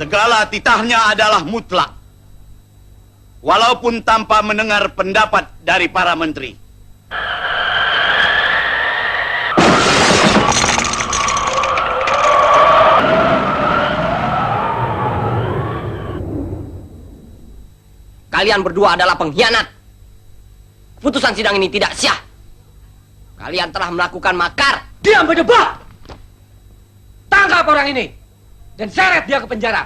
Segala titahnya adalah mutlak. Walaupun tanpa mendengar pendapat dari para menteri. Kalian berdua adalah pengkhianat. Putusan sidang ini tidak sah. Kalian telah melakukan makar. Diam berdebak! Tangkap orang ini dan seret dia ke penjara.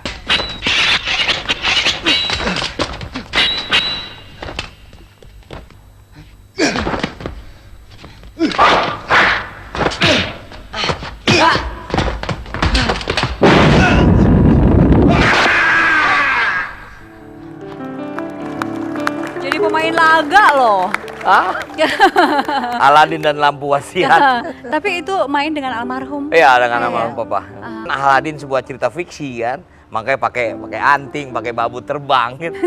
Jadi pemain laga loh. Ah? Aladin dan lampu wasiat. Tapi itu main dengan almarhum. Iya, dengan almarhum Iya. papa. Nah, Aladin sebuah cerita fiksi kan, makanya pakai anting, pakai babu terbang gitu.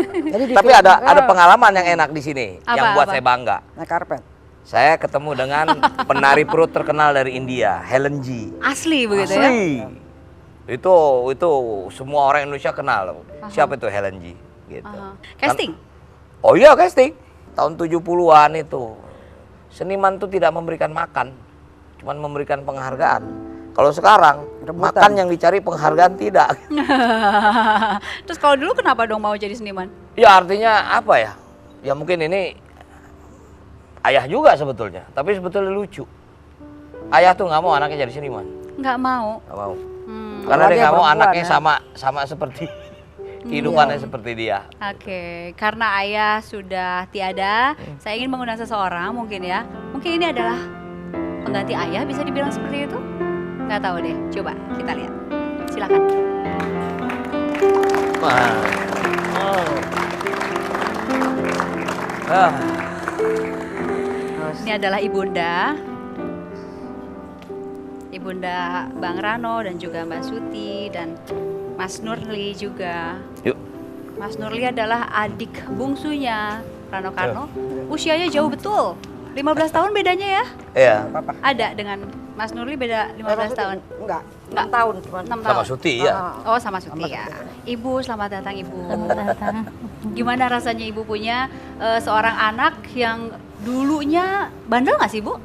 Tapi ada pengalaman yang enak di sini, yang buat saya bangga. Naik karpet. Saya ketemu dengan penari perut terkenal dari India, Helen G. Asli begitu Asli. ya? Itu semua orang Indonesia kenal. Siapa itu Helen G? Gitu. Casting? Oh iya, casting. Tahun 70-an itu. Seniman itu tidak memberikan makan, cuman memberikan penghargaan. Kalau sekarang, makan yang dicari, penghargaan tidak. Terus kalau dulu kenapa dong mau jadi seniman? Ya artinya apa ya? Ya mungkin ini ayah juga sebetulnya, tapi sebetulnya lucu. Ayah tuh nggak mau anaknya jadi seniman. Nggak mau? Nggak mau. Karena dia nggak mau anaknya sama seperti kehidupannya seperti dia. Oke, karena ayah sudah tiada, saya ingin mengundang seseorang mungkin ya. Mungkin ini adalah pengganti ayah, bisa dibilang seperti itu? Nggak tahu deh, coba kita lihat. Silakan. Ini adalah Ibunda. Ibunda Bang Rano dan juga Mbak Suti dan Mas Nurli juga. Yuk. Mas Nurli adalah adik bungsunya Rano Karno. Usianya jauh betul. 15 tahun bedanya ya? Iya. Ada dengan Mas Nurli beda 15 tahun. Enggak, 6 tahun cuma. 6 tahun. Sama Suti ya. Oh, sama Suti ya. Ibu, selamat datang Ibu. Gimana rasanya Ibu punya seorang anak yang dulunya bandel nggak sih Bu?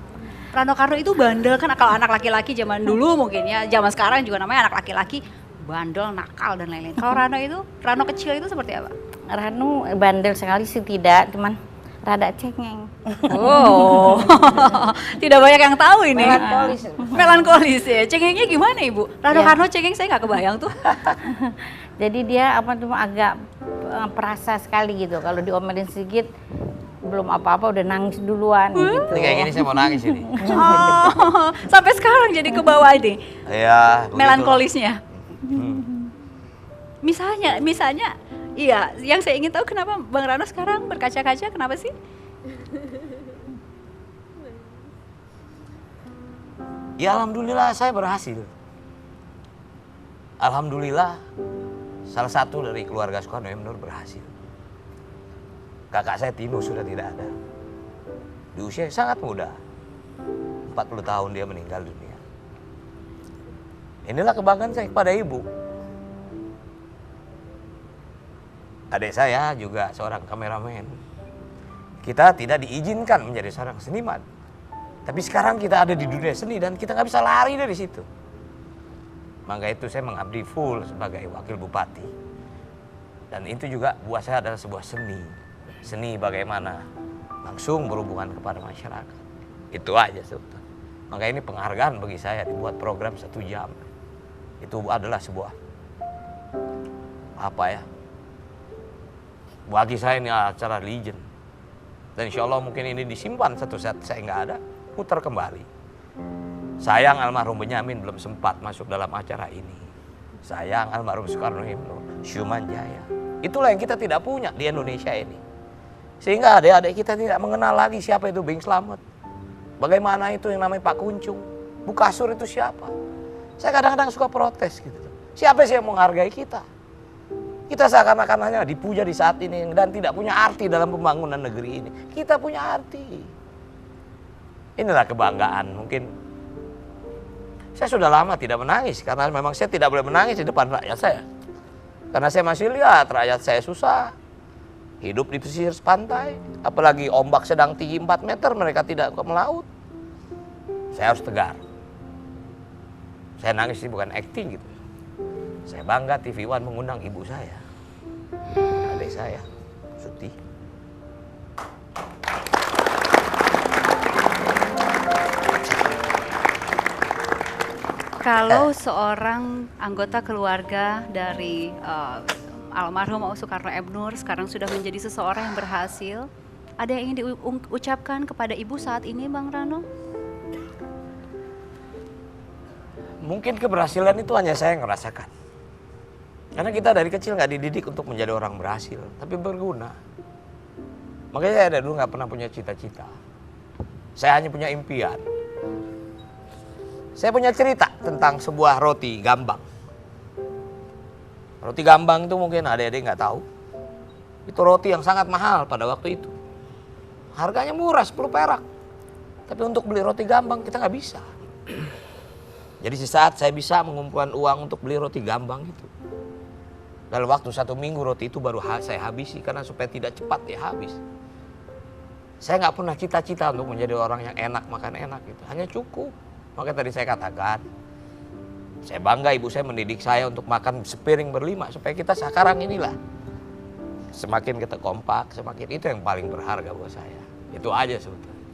Rano Karno itu bandel kan, kalau anak laki-laki zaman dulu mungkin ya, zaman sekarang juga namanya anak laki-laki bandel, nakal dan lain-lain. Kalau Rano kecil itu seperti apa? Rano bandel sekali sih tidak, cuman rada cengeng. Oh, tidak banyak yang tahu ini. Melankolis. Melankolis ya. Cengengnya gimana Ibu? Rano Karno cengeng saya nggak kebayang tuh. Jadi dia cuma agak perasa sekali gitu. Kalau diomelin sedikit belum apa-apa udah nangis duluan gitu. Ini kayak gini saya mau nangis ini. Oh, sampai sekarang jadi ke bawah ini. Iya. Melankolisnya. Misalnya, iya, yang saya ingin tahu kenapa Bang Rano sekarang berkaca-kaca, kenapa sih? Ya alhamdulillah saya berhasil. Alhamdulillah salah satu dari keluarga Soekarno Nur berhasil. Kakak saya Tino sudah tidak ada. Di usia yang sangat muda. 40 tahun dia meninggal dunia. Inilah kebanggaan saya kepada ibu. Adik saya juga seorang kameramen. Kita tidak diizinkan menjadi seorang seniman. Tapi sekarang kita ada di dunia seni dan kita nggak bisa lari dari situ. Maka itu saya mengabdi full sebagai wakil bupati. Dan itu juga buat saya adalah sebuah seni. Seni bagaimana langsung berhubungan kepada masyarakat. Itu aja sebetulnya. Maka ini penghargaan bagi saya dibuat program 1 jam. Itu adalah sebuah bagi saya ini acara legend. Dan insya Allah mungkin ini disimpan satu saat saya nggak ada, putar kembali. Sayang almarhum Benyamin belum sempat masuk dalam acara ini. Sayang almarhum Soekarno Himno, Syuman Jaya. Itulah yang kita tidak punya di Indonesia ini. Sehingga adik-adik kita tidak mengenal lagi siapa itu Bing Slamet. Bagaimana itu yang namanya Pak Kuncung. Bu Kasur itu siapa? Saya kadang-kadang suka protes gitu. Siapa sih yang menghargai kita? Kita seakan-akan hanya dipuja di saat ini dan tidak punya arti dalam pembangunan negeri ini. Kita punya arti. Inilah kebanggaan mungkin. Saya sudah lama tidak menangis karena memang saya tidak boleh menangis di depan rakyat saya. Karena saya masih lihat rakyat saya susah. Hidup di pesisir pantai. Apalagi ombak sedang tinggi 4 meter, mereka tidak ke melaut. Saya harus tegar. Saya nangis sih bukan acting gitu. Saya bangga TV One mengundang ibu saya. Adik saya, Suti. Kalau seorang anggota keluarga dari almarhum Soekarno M. Nur sekarang sudah menjadi seseorang yang berhasil, ada yang ingin diucapkan kepada ibu saat ini, Bang Rano? Mungkin keberhasilan itu hanya saya yang merasakan. Karena kita dari kecil nggak dididik untuk menjadi orang berhasil, tapi berguna. Makanya saya dari dulu nggak pernah punya cita-cita. Saya hanya punya impian. Saya punya cerita tentang sebuah roti gambang. Roti gambang itu mungkin adik-adik nggak tahu. Itu roti yang sangat mahal pada waktu itu. Harganya murah, 10 perak. Tapi untuk beli roti gambang kita nggak bisa. Jadi sesaat saya bisa mengumpulkan uang untuk beli roti gambang itu. Dalam waktu 1 minggu roti itu baru saya habisi karena supaya tidak cepat ya habis. Saya nggak pernah cita-cita untuk menjadi orang yang enak, makan enak gitu. Hanya cukup. Makanya tadi saya katakan, saya bangga ibu saya mendidik saya untuk makan sepiring berlima supaya kita sekarang inilah. Semakin kita kompak, semakin itu yang paling berharga buat saya. Itu aja sebetulnya.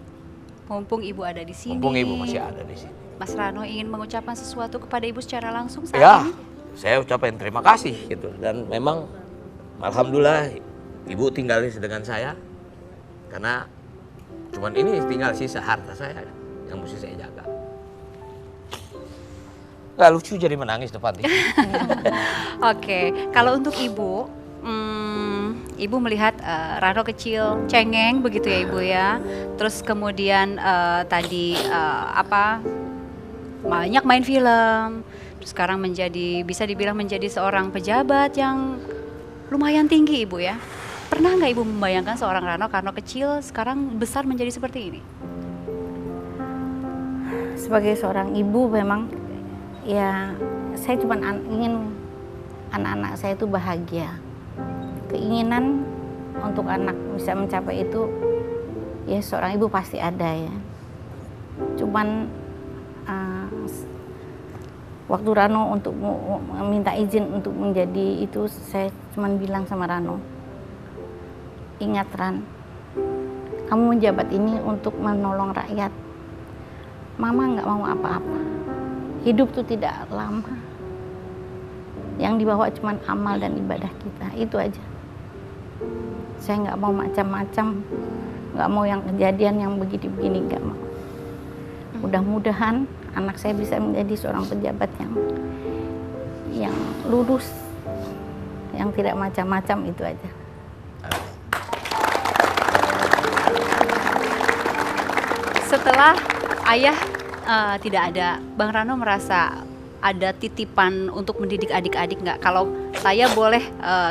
Mumpung ibu ada di sini. Mumpung ibu masih ada di sini. Mas Rano ingin mengucapkan sesuatu kepada ibu secara langsung saat Ya, ini? saya ucapin terima kasih gitu. Dan memang alhamdulillah ibu tinggal dengan saya. Karena cuman ini tinggal sisa harta saya yang mesti saya jaga. Gak lucu jadi menangis depan TV. Oke, kalau untuk ibu, ibu melihat Rano kecil cengeng begitu ya ibu ya. Terus kemudian tadi banyak main film. Terus sekarang bisa dibilang menjadi seorang pejabat yang lumayan tinggi ibu ya. Pernah nggak ibu membayangkan seorang Rano karena kecil sekarang besar menjadi seperti ini? Sebagai seorang ibu memang ya saya cuma ingin anak-anak saya itu bahagia. Keinginan untuk anak bisa mencapai itu ya seorang ibu pasti ada ya. Cuman waktu Rano untuk minta izin untuk menjadi itu, saya cuma bilang sama Rano, ingat Ran, kamu menjabat ini untuk menolong rakyat. Mama nggak mau apa-apa. Hidup tuh tidak lama. Yang dibawa cuma amal dan ibadah kita, itu aja. Saya nggak mau macam-macam, nggak mau yang kejadian yang begini-begini, nggak mau. Mudah-mudahan anak saya bisa menjadi seorang pejabat yang lurus, yang tidak macam-macam, itu aja. Setelah ayah tidak ada, Bang Rano merasa ada titipan untuk mendidik adik-adik nggak? Kalau saya boleh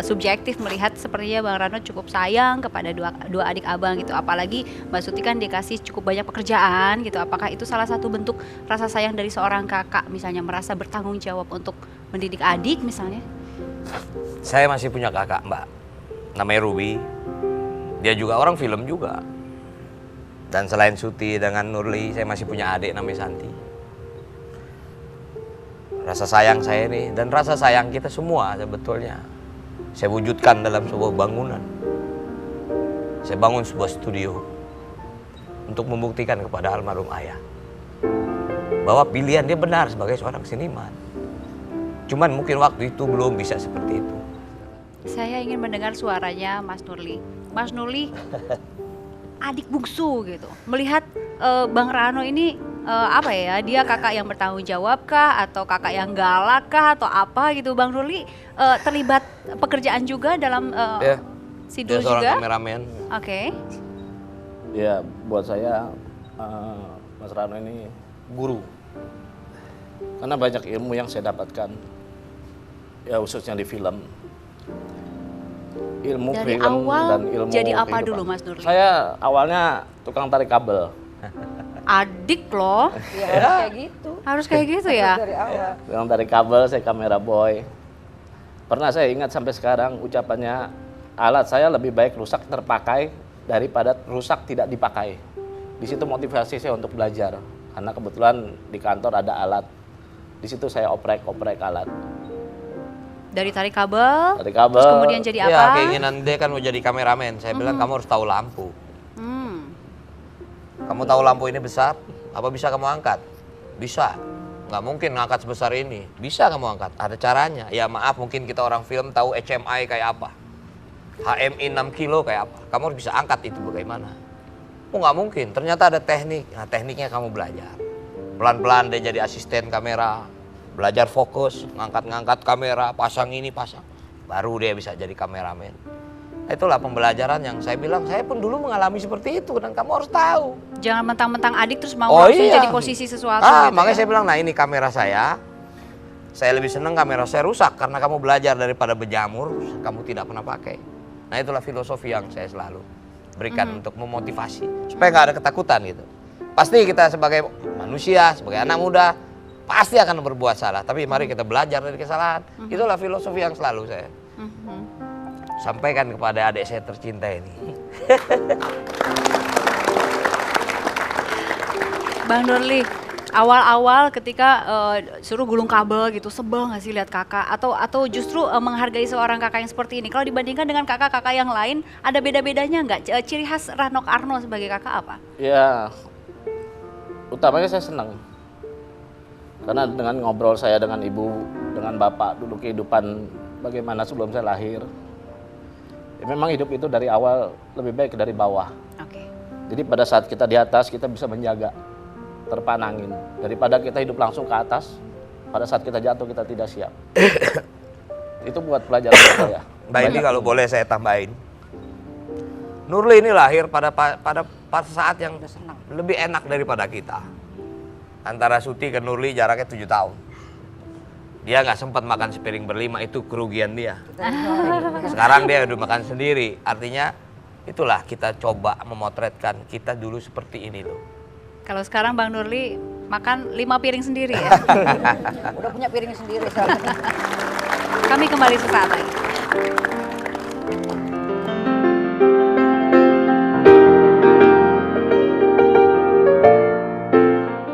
subjektif melihat sepertinya Bang Rano cukup sayang kepada dua adik abang gitu. Apalagi Mbak Suti kan dikasih cukup banyak pekerjaan gitu. Apakah itu salah satu bentuk rasa sayang dari seorang kakak misalnya merasa bertanggung jawab untuk mendidik adik misalnya? Saya masih punya kakak Mbak, namanya Ruby. Dia juga orang film juga. Dan selain Suti dengan Nurli, saya masih punya adik namanya Santi. Rasa sayang saya ini dan rasa sayang kita semua sebetulnya saya wujudkan dalam sebuah bangunan. Saya bangun sebuah studio untuk membuktikan kepada almarhum ayah bahwa pilihan dia benar sebagai seorang seniman. Cuman mungkin waktu itu belum bisa seperti itu. Saya ingin mendengar suaranya Mas Nurli. Mas Nurli, adik bungsu gitu, melihat Bang Rano ini dia kakak yang bertanggung jawab kah atau kakak yang galak kah atau apa gitu? Bang Nurli terlibat pekerjaan juga dalam Sidul dia seorang juga? kameramen. Oke. Ya, buat saya Mas Rano ini guru. Karena banyak ilmu yang saya dapatkan, ya khususnya di film. Ilmu Dari film awal dan ilmu jadi apa kehidupan. dulu Mas Nurli? Saya awalnya tukang tarik kabel. Adik loh. Kayak gitu. Harus kayak gitu ya? Tukang tarik kabel, saya kamera boy. Pernah saya ingat sampai sekarang ucapannya, alat saya lebih baik rusak terpakai daripada rusak tidak dipakai. Di situ motivasi saya untuk belajar. Karena kebetulan di kantor ada alat. Di situ saya oprek alat. Dari tarik kabel, Tarik kabel. terus kemudian jadi Ya, apa? keinginan dia kan mau jadi kameramen. Saya bilang kamu harus tahu lampu. Hmm. Kamu tahu lampu ini besar, apa bisa kamu angkat? Bisa. Nggak mungkin ngangkat sebesar ini. Bisa kamu angkat, ada caranya. Ya maaf, mungkin kita orang film tahu HMI kayak apa. HMI 6 kilo kayak apa. Kamu harus bisa angkat itu bagaimana. Oh nggak mungkin, ternyata ada teknik. Nah tekniknya kamu belajar. Pelan-pelan dia jadi asisten kamera. Belajar fokus, ngangkat-ngangkat kamera, pasang ini, pasang. Baru dia bisa jadi kameramen. Itulah pembelajaran yang saya bilang, saya pun dulu mengalami seperti itu. Dan kamu harus tahu. Jangan mentang-mentang adik terus mau Oh langsung iya. jadi posisi sesuatu gitu Makanya ya. saya bilang, nah ini kamera saya. Saya lebih senang kamera saya rusak karena kamu belajar daripada berjamur, kamu tidak pernah pakai. Nah itulah filosofi yang saya selalu berikan untuk memotivasi. Supaya nggak ada ketakutan gitu. Pasti kita sebagai manusia, sebagai anak muda, pasti akan berbuat salah. Tapi mari kita belajar dari kesalahan. Itulah filosofi yang selalu saya sampaikan kepada adik saya tercinta ini. Bang Nurli, awal-awal ketika suruh gulung kabel gitu, sebel nggak sih lihat kakak? Atau justru menghargai seorang kakak yang seperti ini? Kalau dibandingkan dengan kakak-kakak yang lain, ada beda-bedanya nggak? Ciri khas Rano Karno sebagai kakak apa? Ya, utamanya saya senang. Karena dengan ngobrol saya dengan ibu, dengan bapak, dulu kehidupan bagaimana sebelum saya lahir. Ya, memang hidup itu dari awal lebih baik dari bawah. Oke. Jadi pada saat kita di atas, kita bisa menjaga, terpanangin. Daripada kita hidup langsung ke atas, pada saat kita jatuh kita tidak siap. Itu buat pelajaran saya. Mbak ini kalau boleh saya tambahin. Nurli ini lahir pada saat yang lebih enak daripada kita. Antara Suti ke Nurli jaraknya 7 tahun. Dia nggak sempat makan sepiring berlima, itu kerugian dia. Sekarang dia udah makan sendiri. Artinya itulah kita coba memotretkan kita dulu seperti ini loh. Kalau sekarang Bang Nurli makan 5 piring sendiri ya? Udah punya piring sendiri sekarang. Kami kembali sesaat lagi.